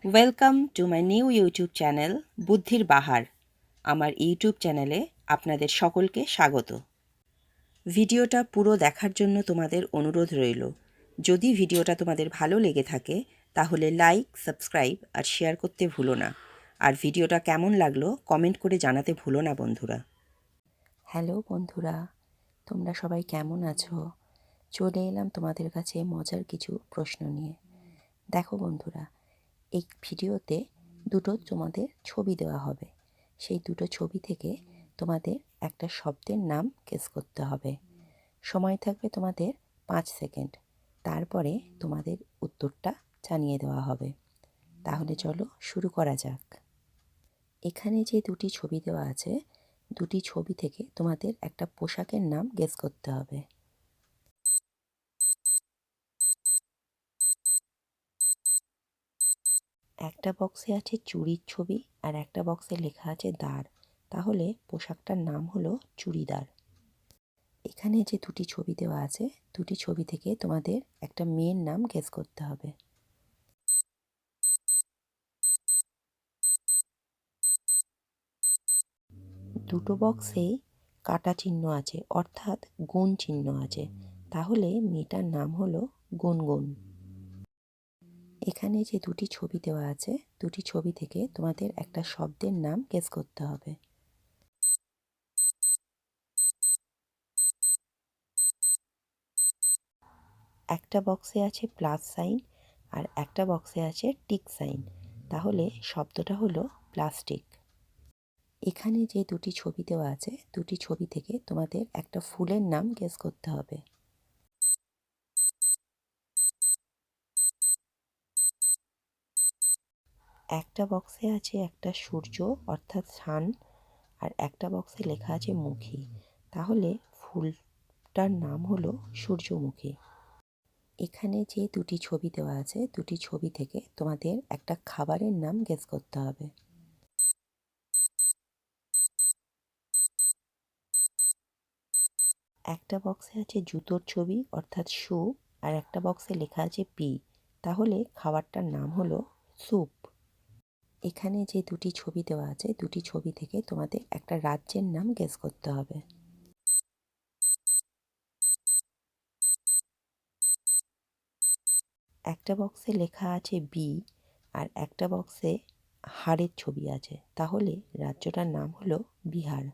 Welcome to my new YouTube channel বুদ্ধির বাহার। আমার YouTube চ্যানেলে আপনাদের সকলকে স্বাগত। ভিডিওটা পুরো দেখার জন্য তোমাদের অনুরোধ রইল। যদি ভিডিওটা তোমাদের ভালো লেগে থাকে তাহলে লাইক, সাবস্ক্রাইব আর শেয়ার করতে ভুলো না। আর ভিডিওটা কেমন লাগলো কমেন্ট করে জানাতে ভুলো না বন্ধুরা। হ্যালো বন্ধুরা, তোমরা সবাই কেমন আছো? চলে এলাম তোমাদের কাছে মজার কিছু প্রশ্ন নিয়ে। দেখো বন্ধুরা, এই ভিডিওতে দুটো তোমাদের ছবি দেওয়া হবে। সেই দুটো ছবি থেকে তোমাদের একটা শব্দের নাম গেস করতে হবে। সময় থাকবে তোমাদের 5 সেকেন্ড। তারপরে তোমাদের উত্তরটা জানিয়ে দেওয়া হবে। তাহলে চলো শুরু করা যাক। এখানে যে দুটি ছবি দেওয়া আছে, দুটি ছবি থেকে তোমাদের একটা পোশাকের নাম গেস করতে হবে। একটা বক্সে আছে চুড়ির ছবি আর একটা বক্সে লেখা আছে দাঁড়। তাহলে পোশাকটার নাম হলো চুড়িদার। এখানে যে দুটি ছবি দেওয়া আছে, দুটি ছবি থেকে তোমাদের একটা মেয়ের নাম গেস করতে হবে। দুটো বক্সেই কাটা চিহ্ন আছে, অর্থাৎ গুণ চিহ্ন আছে। তাহলে মেয়েটার নাম হলো গুনগুন। এখানে যে দুটি ছবি দেওয়া আছে, দুটি ছবি থেকে তোমাদের একটা শব্দের নাম গেস করতে হবে। একটা বক্সে আছে প্লাস সাইন আর একটা বক্সে আছে টিক সাইন। তাহলে শব্দটা হলো প্লাস্টিক। এখানে যে দুটি ছবি দেওয়া আছে, দুটি ছবি থেকে তোমাদের একটা ফুলের নাম গেস করতে হবে। একটা বক্সে আছে একটা সূর্য অর্থাৎ সান আর একটা বক্সে লেখা আছে মুখী। তাহলে ফুলটার নাম হলো সূর্যমুখী। এখানে যে দুটি ছবি দেওয়া আছে, দুটি ছবি থেকে তোমাদের একটা খাবারের নাম গেস করতে হবে। একটা বক্সে আছে জুতোর ছবি অর্থাৎ শু আর একটা বক্সে লেখা আছে পি। তাহলে খাবারটার নাম হলো স্যুপ। এখানে যে দুটি ছবি দেওয়া আছে, দুটি ছবি থেকে তোমাদের একটা রাজ্যের নাম গেস করতে হবে। একটা বক্সে লেখা আছে বি আর একটা বক্সে হাড়ের ছবি আছে। তাহলে রাজ্যটার নাম হলো বিহার।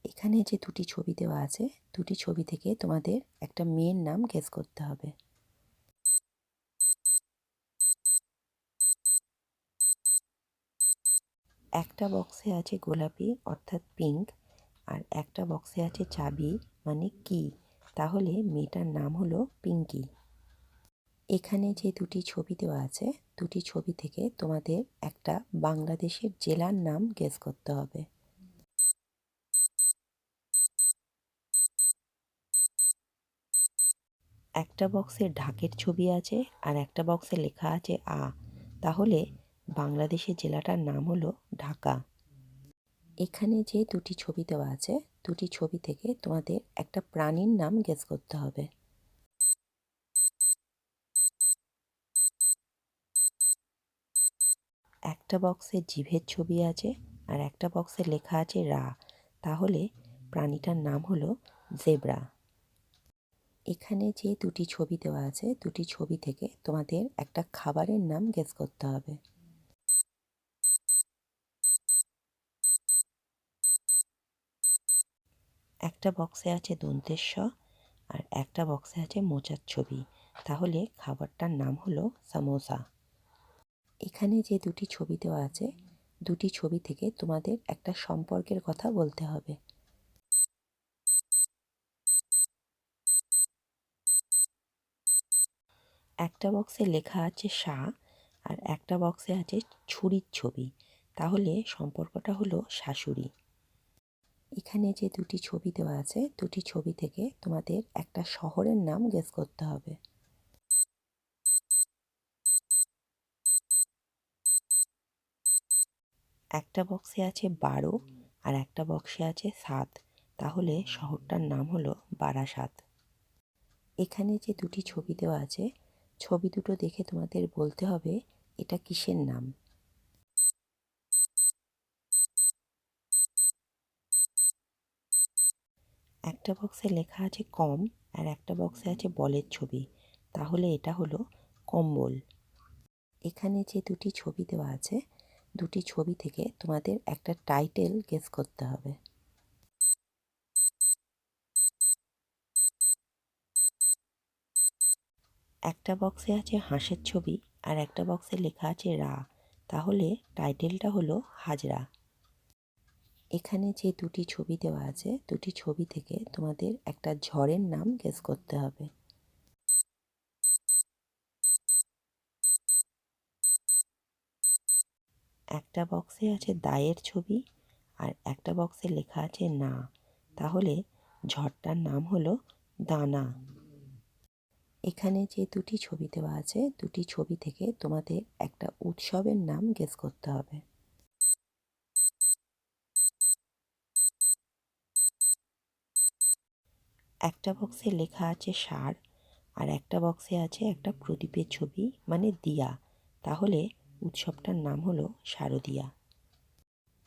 এখানে যে দুটি ছবি দেওয়া আছে, দুটি ছবি থেকে তোমাদের একটা মেয়ের নাম গেস করতে হবে। একটা বক্সে আছে গোলাপি অর্থাৎ পিঙ্ক আর একটা বক্সে আছে চাবি মানে কি। তাহলে মেয়েটার নাম হলো পিঙ্কি। এখানে যে দুটি ছবি দেওয়া আছে, দুটি ছবি থেকে তোমাদের একটা বাংলাদেশের জেলার নাম গেস করতে হবে। একটা বক্সে ঢাকের ছবি আছে আর একটা বক্সে লেখা আছে আ। তাহলে বাংলাদেশের জেলাটার নাম হলো ঢাকা। এখানে যে দুটি ছবি দেওয়া আছে, দুটি ছবি থেকে তোমাদের একটা প্রাণীর নাম গেস করতে হবে। একটা বক্সে জিভের ছবি আছে আর একটা বক্সে লেখা আছে রা। তাহলে প্রাণীটার নাম হলো জেব্রা। এখানে যে দুটি ছবি দেওয়া আছে, দুটি ছবি থেকে তোমাদের একটা খাবারের নাম গেস করতে হবে। একটা বক্সে আছে দন্তের স আর একটা বক্সে আছে মোচার ছবি। তাহলে খাবারটার নাম হলো সামোসা। এখানে যে দুটি ছবি দেওয়া আছে, দুটি ছবি থেকে তোমাদের একটা সম্পর্কের কথা বলতে হবে। একটা বক্সে লেখা আছে সা আর একটা বক্সে আছে ছুরির ছবি। তাহলে সম্পর্কটা হলো শাশুড়ি। এখানে যে দুটি ছবি দেওয়া আছে, দুটি ছবি থেকে তোমাদের একটা শহরের নাম গেস করতে হবে। একটা বক্সে আছে 12 আর একটা বক্সে আছে 7। তাহলে শহরটার নাম হলো বারাসাত। এখানে যে দুটি ছবি দেওয়া আছে, ছবি দুটো দেখে তোমাদের বলতে হবে এটা কিসের নাম? একটা বক্সে লেখা আছে কম আর একটা বক্সে আছে বলের ছবি, তাহলে এটা হলো কম্বল। এখানে যে দুটি ছবি দেওয়া আছে, দুটি ছবি থেকে তোমাদের একটা টাইটেল গেস করতে হবে। একটা বক্সে আছে হাঁসের ছবি আর একটা বক্সে লেখা আছে রা, তাহলে টাইটেলটা হলো হাজরা। এখানে যে দুটি ছবি দেওয়া আছে, দুটি ছবি থেকে তোমাদের একটা ঝড়ের নাম গেস করতে হবে। একটা বক্সে আছে দায়ের ছবি আর একটা বক্সে লেখা আছে না, তাহলে ঝড়টার নাম হলো দানা। এখানে যে দুটি ছবি দেওয়া আছে, দুটি ছবি থেকে তোমাদের একটা উৎসবের নাম গেস করতে হবে। একটা বক্সে লেখা আছে সার আর একটা বক্সে আছে একটা প্রদীপের ছবি মানে দিয়া, তাহলে উৎসবটার নাম হলো শারদিয়া।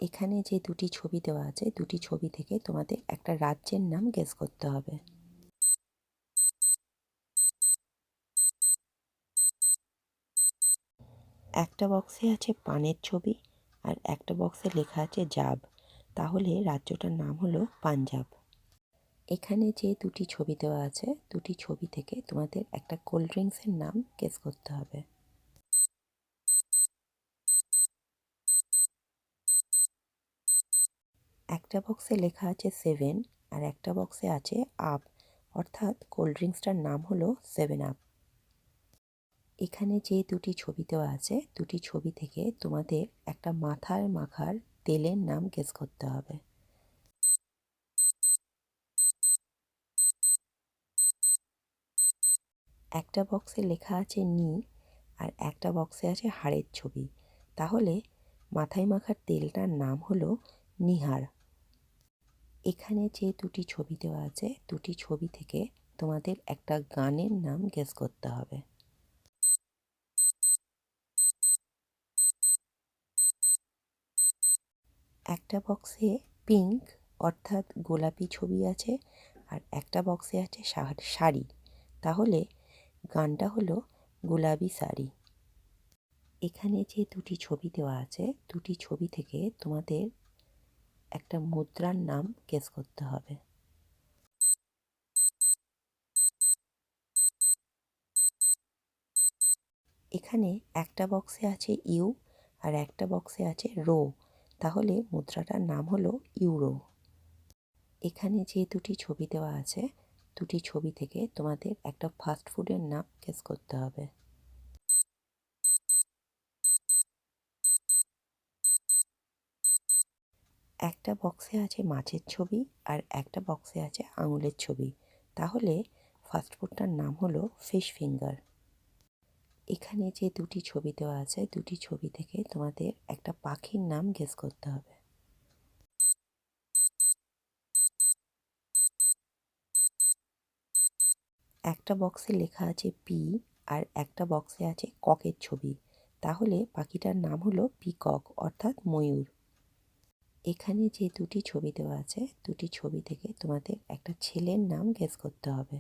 এখানে যে দুটি ছবি দেওয়া আছে, দুটি ছবি থেকে তোমাদের একটা রাজ্যের নাম গেস করতে হবে। একটা বক্সে আছে পানের ছবি আর একটা বক্সে লেখা আছে জাব, তাহলে রাজ্যটার নাম হলো পাঞ্জাব। এখানে যে দুটি ছবি দেওয়া আছে, দুটি ছবি থেকে তোমাদের একটা কোল্ড ড্রিঙ্কসের নাম গেস করতে হবে। একটা বক্সে লেখা আছে সেভেন আর একটা বক্সে আছে আপ, অর্থাৎ কোল্ড ড্রিঙ্কসটার নাম হলো সেভেন আপ। এখানে যে দুটি ছবি দেওয়া আছে, দুটি ছবি থেকে তোমাদের একটা মাথায় মাখার তেলের নাম গেস করতে হবে। একটা বক্সে লেখা আছে নি আর একটা বক্সে আছে হাড়ের ছবি, তাহলে মাথায় মাখার তেলটার নাম হলো নিহার। এখানে যে দুটি ছবি দেওয়া আছে, দুটি ছবি থেকে তোমাদের একটা গানের নাম গেস করতে হবে। একটা বক্সে পিঙ্ক অর্থাৎ গোলাপি ছবি আছে আর একটা বক্সে আছে শাড়ি, তাহলে গানটা হলো গোলাপি শাড়ি। এখানে যে দুটি ছবি দেওয়া আছে, দুটি ছবি থেকে তোমাদের একটা মুদ্রার নাম গেস করতে হবে। এখানে একটা বক্সে আছে ইউ আর একটা বক্সে আছে রো, তাহলে মুদ্রাটার নাম হলো ইউরো। এখানে যে দুটি ছবি দেওয়া আছে, দুটি ছবি থেকে তোমাদের একটা ফাস্ট ফুডের নাম গেস করতে হবে। একটা বক্সে আছে মাছের ছবি আর একটা বক্সে আছে আঙুলের ছবি, তাহলে ফাস্ট ফুডটার নাম হলো ফিশ ফিঙ্গার। এখানে যে দুটি ছবি দেওয়া আছে, দুটি ছবি থেকে তোমাদের একটা পাখির নাম গেস করতে হবে। একটা বক্সে লেখা আছে পি আর একটা বক্সে আছে ককের ছবি, তাহলে পাখিটার নাম হলো পিকক অর্থাৎ ময়ূর। এখানে যে দুটি ছবি দেওয়া আছে, দুটি ছবি থেকে তোমাদের একটা ছেলের নাম গেস করতে হবে।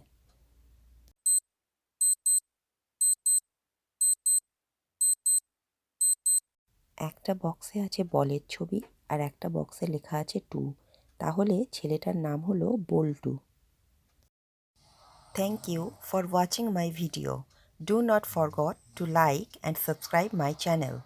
একটা বক্সে আছে বলের ছবি আর একটা বক্সে লেখা আছে টু, তাহলে ছেলেটার নাম হলো বল্টু। Thank you for watching my video. Do not forget to like and subscribe my channel.